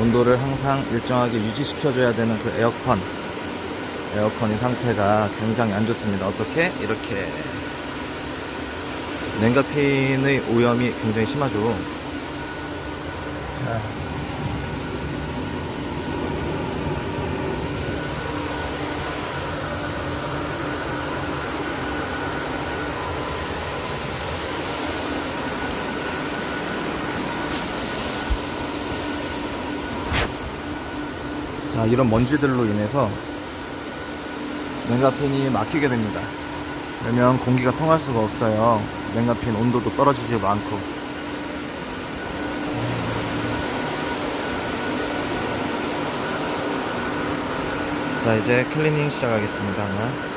온도를 항상 일정하게 유지시켜줘야 되는 그 에어컨의 상태가 굉장히 안 좋습니다. 어떻게? 이렇게 냉각핀의 오염이 굉장히 심하죠. 자, 이런 먼지들로 인해서 냉각핀이 막히게 됩니다. 그러면 공기가 통할 수가 없어요. 냉각핀 온도도 떨어지지도 않고. 자, 이제 클리닝 시작하겠습니다.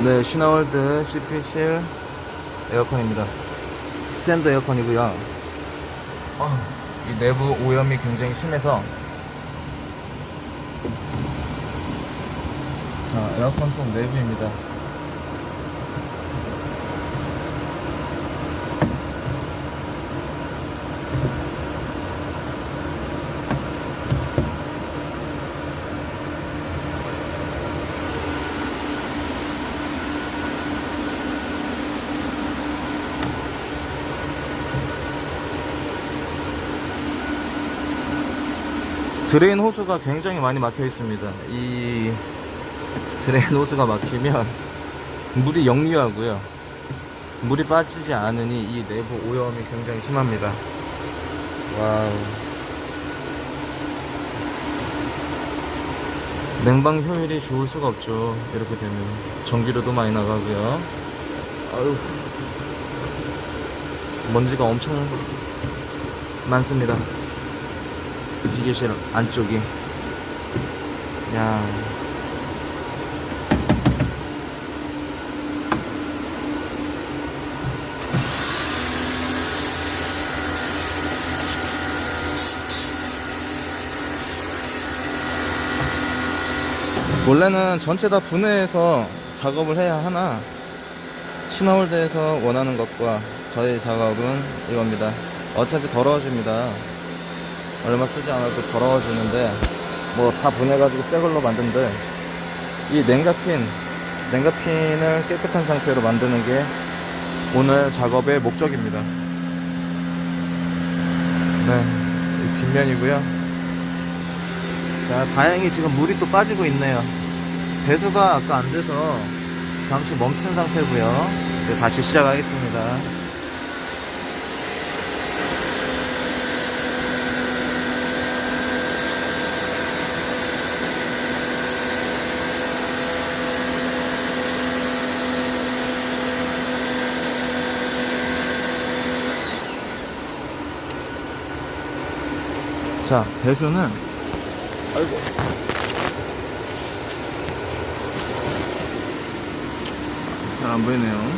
네, 시나월드 CP실 에어컨입니다. 스탠드 에어컨이고요. 이 내부 오염이 굉장히 심해서, 자, 에어컨 속 내부입니다. 드레인 호스가 굉장히 많이 막혀 있습니다. 이 드레인 호스가 막히면 물이 역류하고요. 물이 빠지지 않으니 이 내부 오염이 굉장히 심합니다. 와우. 냉방 효율이 좋을 수가 없죠. 이렇게 되면 전기료도 많이 나가고요. 아유, 먼지가 엄청 많습니다. 기계실 안쪽이. 야, 원래는 전체 다 분해해서 작업을 해야 하나, 시나월드에서 원하는 것과 저희 작업은 이겁니다. 어차피 더러워집니다. 얼마 쓰지 않아도 더러워지는데 뭐 다 분해가지고 새걸로 만든데, 이 냉각핀을 깨끗한 상태로 만드는 게 오늘 작업의 목적입니다. 네, 이 뒷면이고요. 자, 다행히 지금 물이 또 빠지고 있네요. 배수가 아까 안 돼서 잠시 멈춘 상태고요. 이제 다시 시작하겠습니다. 자, 배수는, 아이고, 잘 안 보이네요.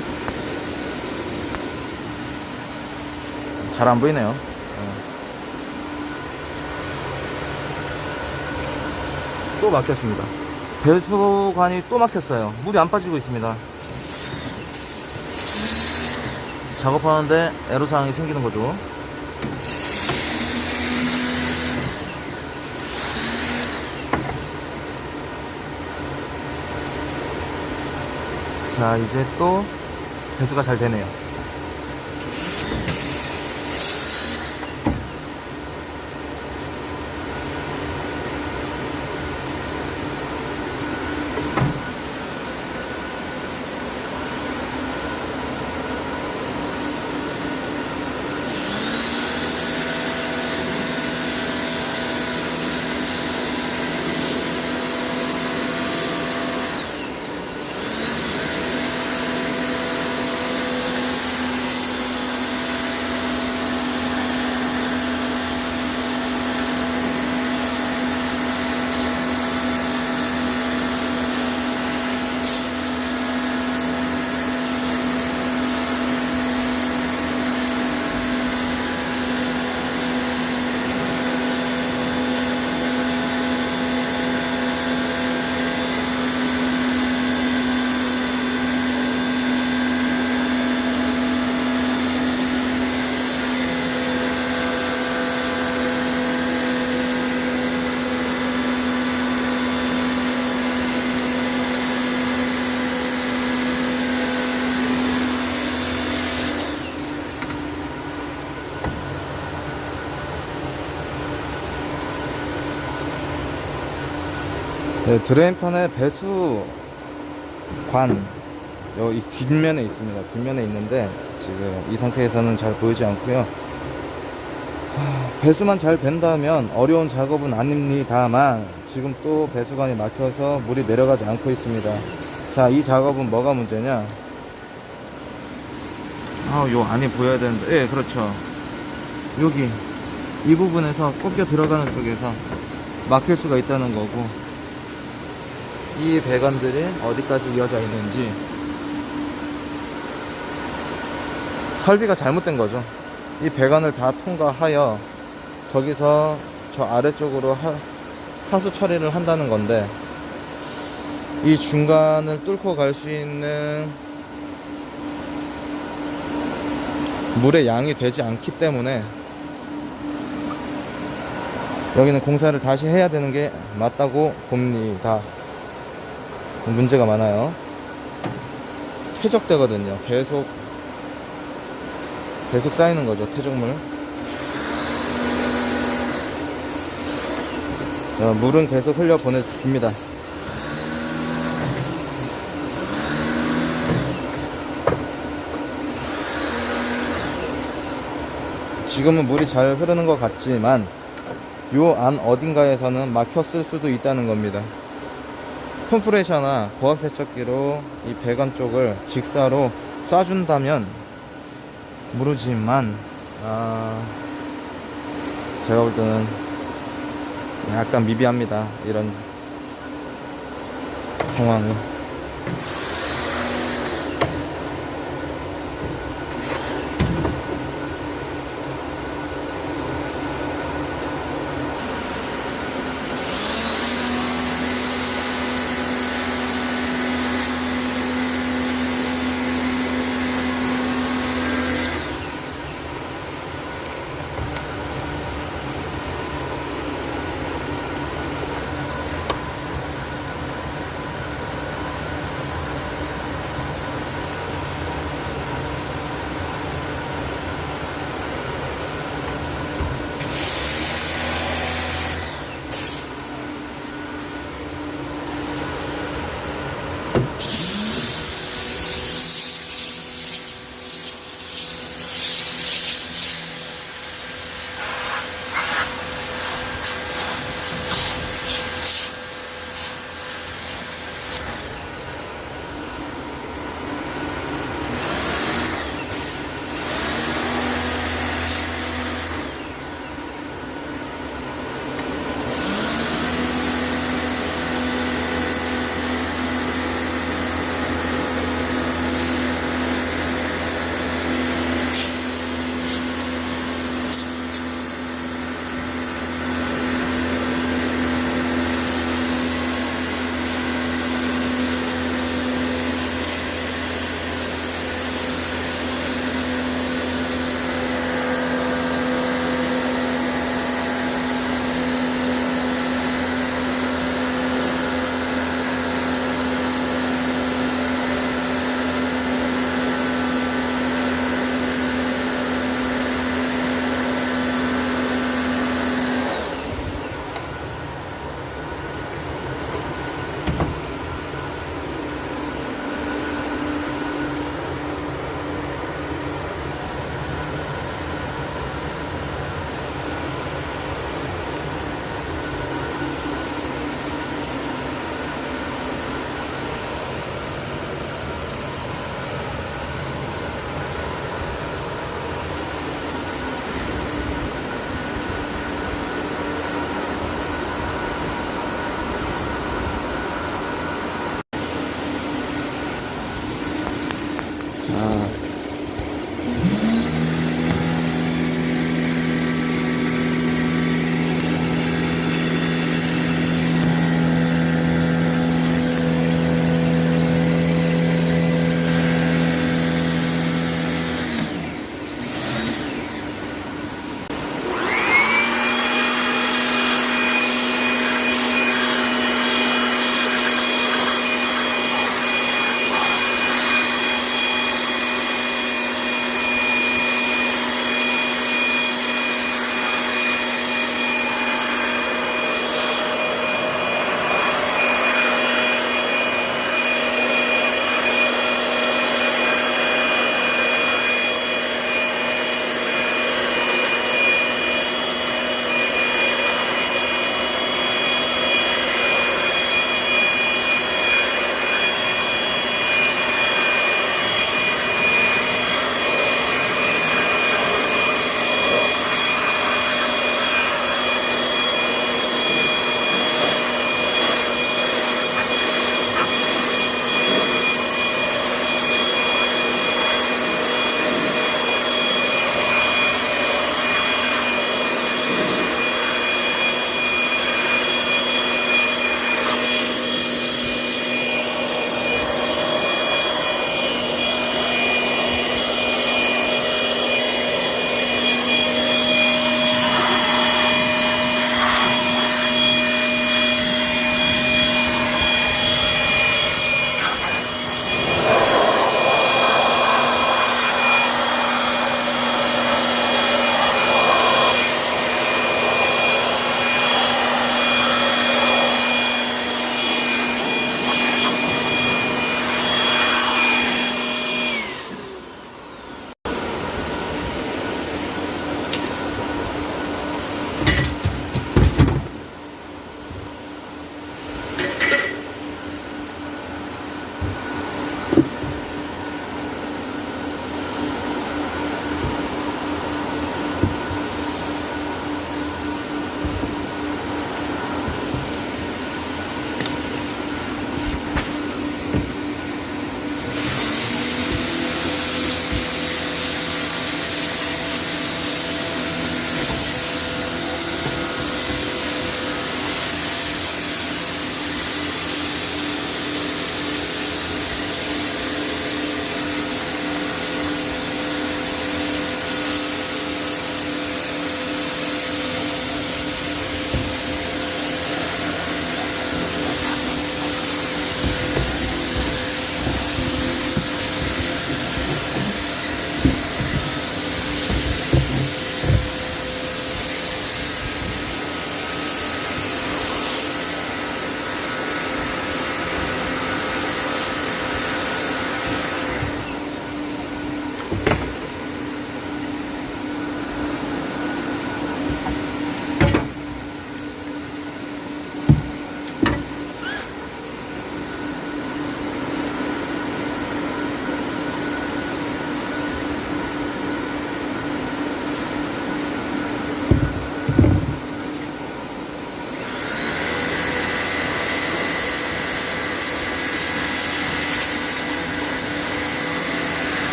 잘 안 보이네요. 또 막혔습니다. 배수관이 또 막혔어요. 물이 안 빠지고 있습니다. 작업하는데 애로사항이 생기는 거죠. 자, 이제 또 배수가 잘 되네요. 네, 드레인판의 배수관 여기 뒷면에 있습니다. 뒷면에 있는데 지금 이 상태에서는 잘 보이지 않고요. 배수만 잘 된다면 어려운 작업은 아닙니다만 지금 또 배수관이 막혀서 물이 내려가지 않고 있습니다. 자, 이 작업은 뭐가 문제냐? 요 안이 보여야 되는데, 예, 그렇죠. 여기 이 부분에서 꺾여 들어가는 쪽에서 막힐 수가 있다는 거고, 이 배관들이 어디까지 이어져 있는지 설비가 잘못된 거죠. 이 배관을 다 통과하여 저기서 저 아래쪽으로 하수 처리를 한다는 건데, 이 중간을 뚫고 갈 수 있는 물의 양이 되지 않기 때문에 여기는 공사를 다시 해야 되는 게 맞다고 봅니다. 문제가 많아요. 퇴적되거든요. 계속 쌓이는 거죠, 퇴적물. 자, 물은 계속 흘려 보내줍니다. 지금은 물이 잘 흐르는 것 같지만 요 안 어딘가에서는 막혔을 수도 있다는 겁니다. 컴프레셔나 고압세척기로 이 배관 쪽을 직사로 쏴준다면 모르지만 제가 볼 때는 약간 미비합니다, 이런 상황이.